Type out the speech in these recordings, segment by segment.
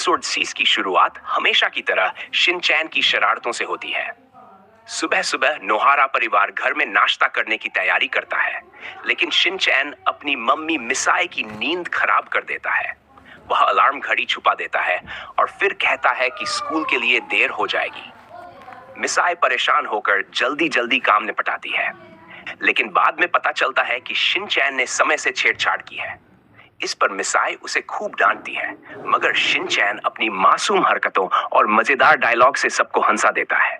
Episode 6 की शुरुआत हमेशा की तरह शिनचैन की शरारतों से होती है। सुबह सुबह नोहारा परिवार घर में नाश्ता करने की तैयारी करता है, लेकिन शिनचैन अपनी मम्मी मिसाई की नींद खराब कर देता है। वह अलार्म घड़ी छुपा देता है और फिर कहता है कि स्कूल के लिए देर हो जाएगी। मिसाई परेशान होकर जल्दी जल्दी काम निपटाती है, लेकिन बाद में पता चलता है कि शिनचैन ने समय से छेड़छाड़ की है। इस पर मिसाई उसे खूब डांटती है, मगर शिनचैन अपनी मासूम हरकतों और मजेदार डायलॉग से सबको हंसा देता है।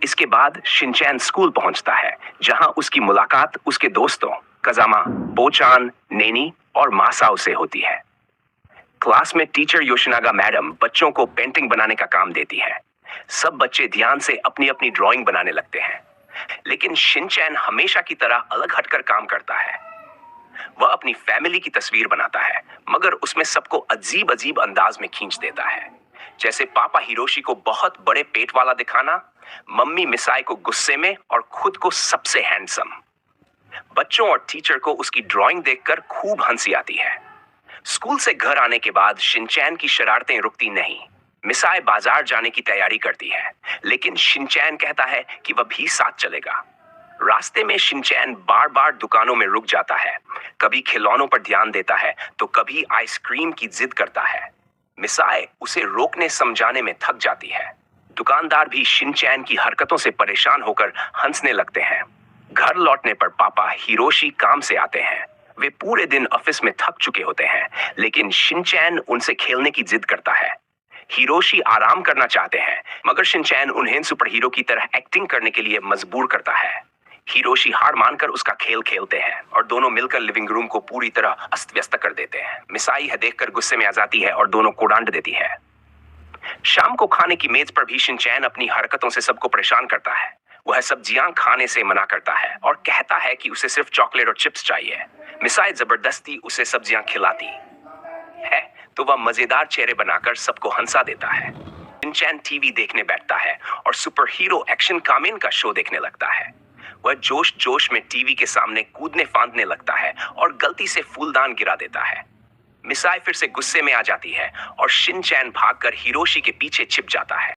इसके बाद शिनचैन स्कूल पहुंचता है, जहां उसकी मुलाकात उसके दोस्तों कजामा, बोचान, नेनी और मासाओ से होती है। क्लास में टीचर योशिनागा मैडम बच्चों को पेंटिंग बनाने का काम देती है। सब बच्चे ध्यान से अपनी अपनी ड्राइंग बनाने लगते हैं, लेकिन शिनचैन हमेशा की तरह अलग हटकर काम करता है। वह अपनी फैमिली की तस्वीर बनाता है, मगर उसमें सबको अजीब अजीब अंदाज में खींच देता है, जैसे पापा हिरोशी को बहुत बड़े पेट वाला दिखाना, मम्मी मिसाई को गुस्से में और खुद को सबसे हैंडसम। बच्चों और टीचर को उसकी ड्राइंग देखकर खूब हंसी आती है। स्कूल से घर आने के बाद शिनचैन की शरारतें रुकती नहीं। मिसाई बाजार जाने की तैयारी करती है, लेकिन शिनचैन कहता है कि वह भी साथ चलेगा। रास्ते में शिनचैन बार बार दुकानों में रुक जाता है, कभी खिलौनों पर ध्यान देता है तो कभी आइसक्रीम की जिद करता है। मिसाई उसे रोकने समझाने में थक जाती है। दुकानदार भी शिनचैन की हरकतों से परेशान होकर हंसने लगते हैं। घर लौटने पर पापा हिरोशी काम से आते हैं। वे पूरे दिन ऑफिस में थक चुके होते हैं, लेकिन शिनचैन उनसे खेलने की जिद करता है। हिरोशी आराम करना चाहते हैं, मगर शिनचैन उन्हें सुपर हीरो की तरह एक्टिंग करने के लिए मजबूर करता है। हिरोशी हार मानकर उसका खेल खेलते हैं और दोनों मिलकर लिविंग रूम को पूरी तरह अस्त व्यस्त कर देते हैं। मिसाई यह देखकर गुस्से में आ जाती है और दोनों को डांट देती है। शाम को खाने की मेज पर भी शिनचैन अपनी हरकतों से सबको परेशान करता है। वह सब्जियां खाने से मना करता है और कहता है कि उसे सिर्फ चॉकलेट और चिप्स चाहिए। मिसाई जबरदस्ती उसे सब्जियां खिलाती है, तो वह मजेदार चेहरे बनाकर सबको हंसा देता है। शिनचैन टीवी देखने बैठता है और सुपर हीरो एक्शन कामेन का शो देखने लगता है। वह जोश जोश में टीवी के सामने कूदने फांदने लगता है और गलती से फूलदान गिरा देता है। मिसाई फिर से गुस्से में आ जाती है और शिनचैन भागकर हिरोशी के पीछे छिप जाता है।